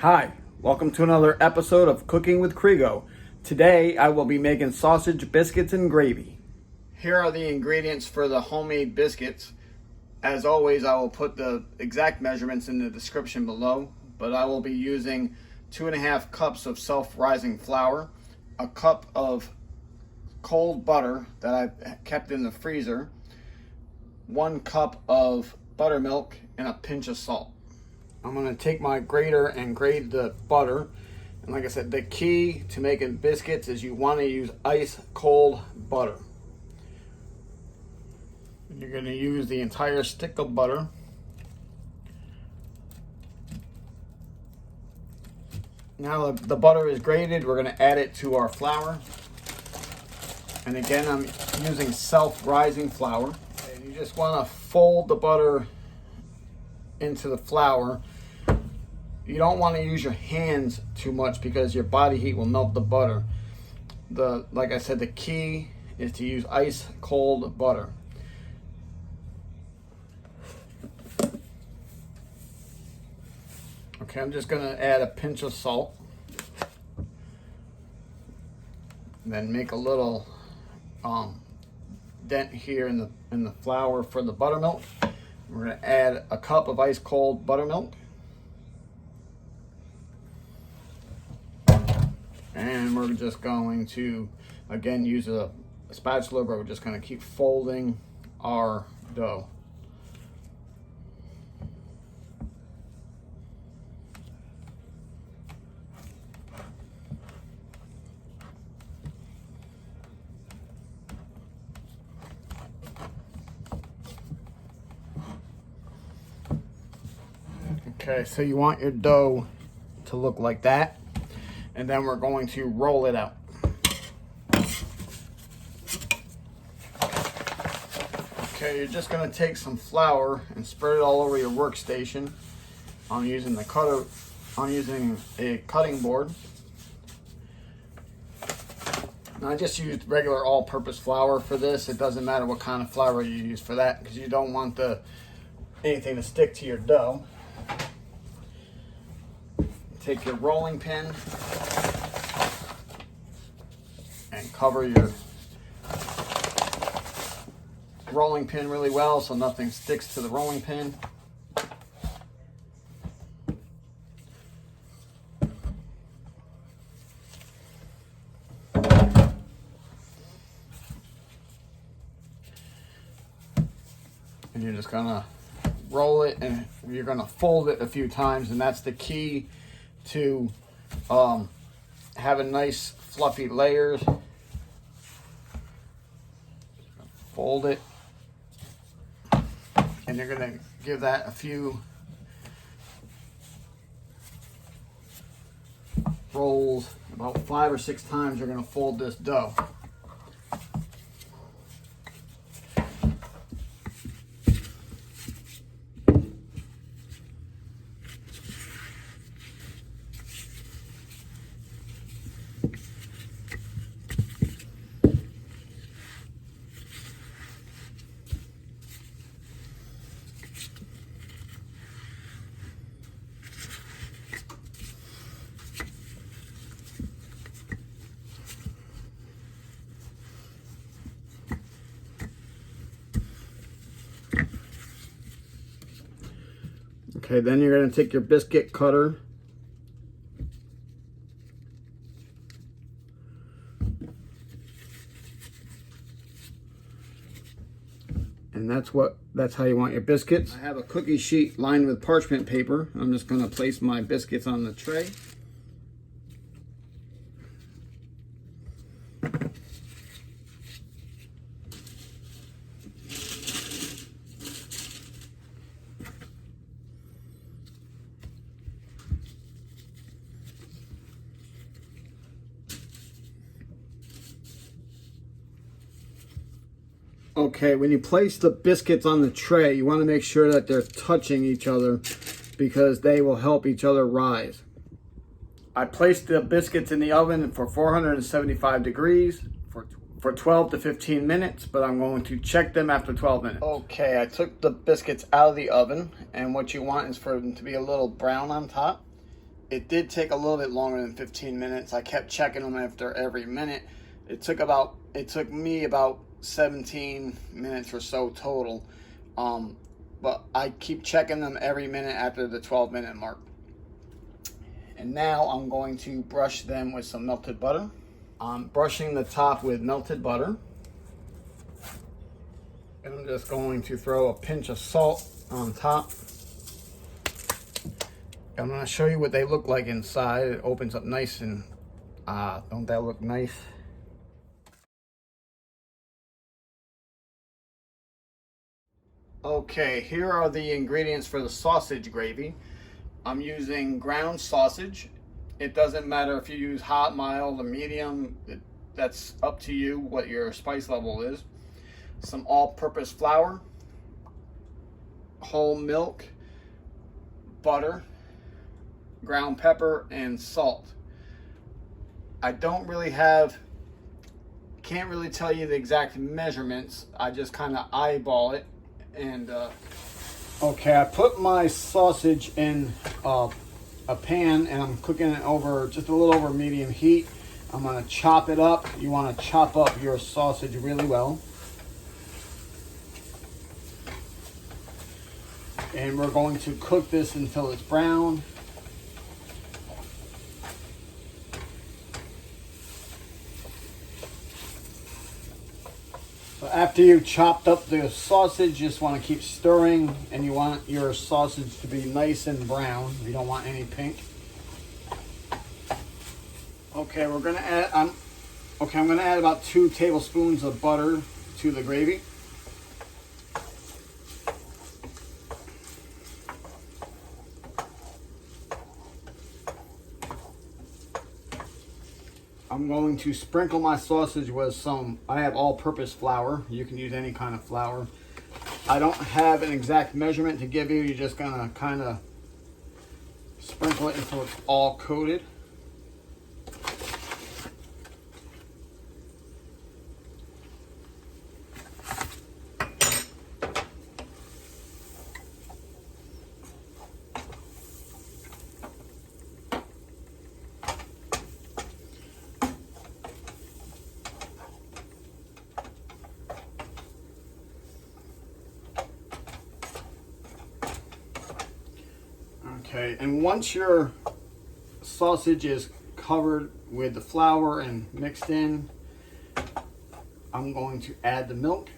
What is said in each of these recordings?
Hi, welcome to another episode of Cooking with Krigo. Today I will be making sausage biscuits and gravy. Here are the ingredients for the homemade biscuits. As always, I will put the exact measurements in the description below, but I will be using 2.5 cups of self-rising flour, a cup of cold butter that I've kept in the freezer, 1 cup of buttermilk, and a pinch of salt. I'm going to take my grater and grate the butter. And like I said, the key to making biscuits is you want to use ice cold butter. You're going to use the entire stick of butter. Now the butter is grated, we're going to add it to our flour. And again, I'm using self-rising flour. And you just want to fold the butter into the flour. You don't want to use your hands too much because your body heat will melt the butter. Like I said, the key is to use ice cold butter. Okay, I'm just going to add a pinch of salt. And then make a little dent here in the flour for the buttermilk. We're going to add a cup of ice cold buttermilk. And we're just going to, again, use a spatula, but we're just going to keep folding our dough. Okay, so you want your dough to look like that. And then we're going to roll it out. Okay, you're just going to take some flour and spread it all over your workstation. I'm using a cutting board. And I just used regular all-purpose flour for this. It doesn't matter what kind of flour you use for that because you don't want anything to stick to your dough. Take your rolling pin and cover your rolling pin really well so nothing sticks to the rolling pin. And you're just gonna roll it and you're gonna fold it a few times, and that's the key to having nice fluffy layers. Fold it, and you're going to give that a few rolls. About 5 or 6 times you're going to fold this dough. Okay, then you're going to take your biscuit cutter and that's how you want your biscuits. I have a cookie sheet lined with parchment paper. I'm just going to place my biscuits on the tray. Okay, when you place the biscuits on the tray, you want to make sure that they're touching each other because they will help each other rise. I placed the biscuits in the oven for 475 degrees for 12 to 15 minutes, but I'm going to check them after 12 minutes. Okay, I took the biscuits out of the oven, and what you want is for them to be a little brown on top. It did take a little bit longer than 15 minutes. I kept checking them after every minute. It took me about 17 minutes or so total. But I keep checking them every minute after the 12-minute mark. And now I'm going to brush them with some melted butter. I'm brushing the top with melted butter. And I'm just going to throw a pinch of salt on top. I'm going to show you what they look like inside. It opens up nice and, don't that look nice? Okay, here are the ingredients for the sausage gravy. I'm using ground sausage. It doesn't matter if you use hot, mild, or medium. That's up to you what your spice level is. Some all-purpose flour, whole milk, butter, ground pepper, and salt. I can't really tell you the exact measurements. I just kind of eyeball it. And okay, I put my sausage in a pan and I'm cooking it over just a little over medium heat. I'm going to chop it up. You want to chop up your sausage really well. And we're going to cook this until it's brown. So after you've chopped up the sausage, you just want to keep stirring, and you want your sausage to be nice and brown. You don't want any pink. Okay, I'm going to add about 2 tablespoons of butter to the gravy. I'm going to sprinkle my sausage with I have all-purpose flour. You can use any kind of flour. I don't have an exact measurement to give you. You're just gonna kind of sprinkle it until it's all coated. Okay, and once your sausage is covered with the flour and mixed in, I'm going to add the milk.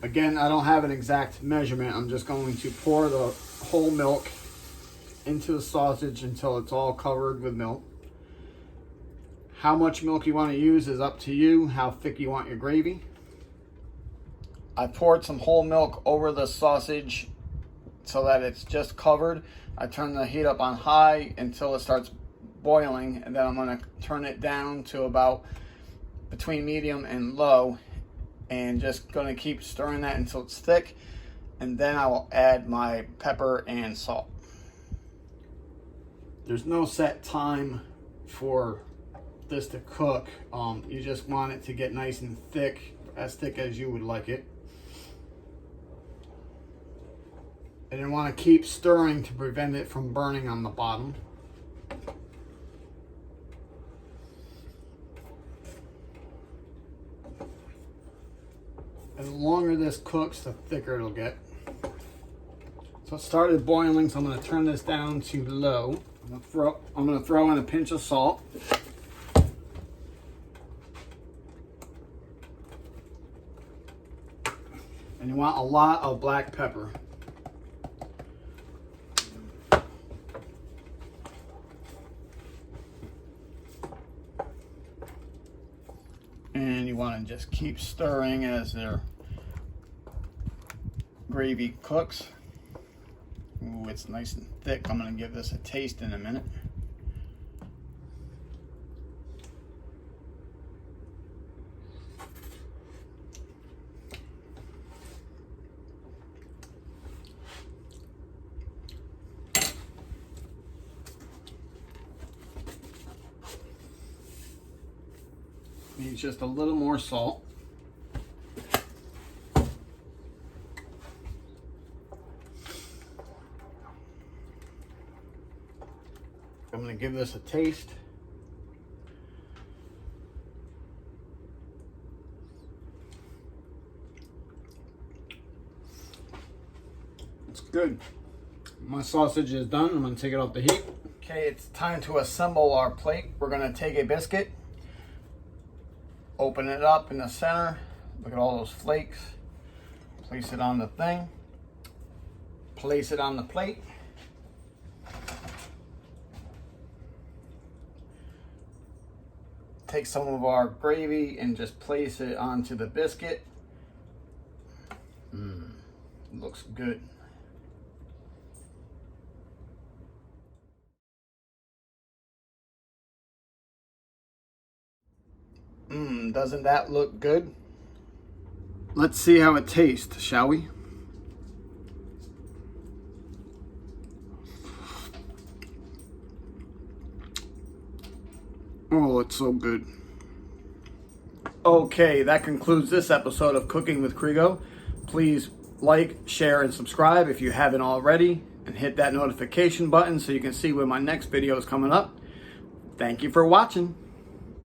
Again, I don't have an exact measurement. I'm just going to pour the whole milk into the sausage until it's all covered with milk. How much milk you want to use is up to you, how thick you want your gravy. I poured some whole milk over the sausage so that it's just covered. I turn the heat up on high until it starts boiling, and then I'm going to turn it down to about between medium and low, and just going to keep stirring that until it's thick, and then I will add my pepper and salt. There's no set time for this to cook. You just want it to get nice and thick, as thick as you would like it. And you want to keep stirring to prevent it from burning on the bottom. And the longer this cooks, the thicker it'll get. So it started boiling, so I'm going to turn this down to low. I'm going to throw in a pinch of salt. And you want a lot of black pepper. And you want to just keep stirring as their gravy cooks. Ooh, it's nice and thick. I'm going to give this a taste in a minute. Needs just a little more salt. I'm going to give this a taste. It's good. My sausage is done. I'm going to take it off the heat. Okay, it's time to assemble our plate. We're going to take a biscuit, open it up in the center. Look at all those flakes. Place it on the thing. Place it on the plate. Take some of our gravy and just place it onto the biscuit. Looks good. Doesn't that look good? Let's see how it tastes, shall we? Oh, it's so good. Okay, that concludes this episode of Cooking with Krigo. Please like, share, and subscribe if you haven't already, and hit that notification button so you can see when my next video is coming up. Thank you for watching.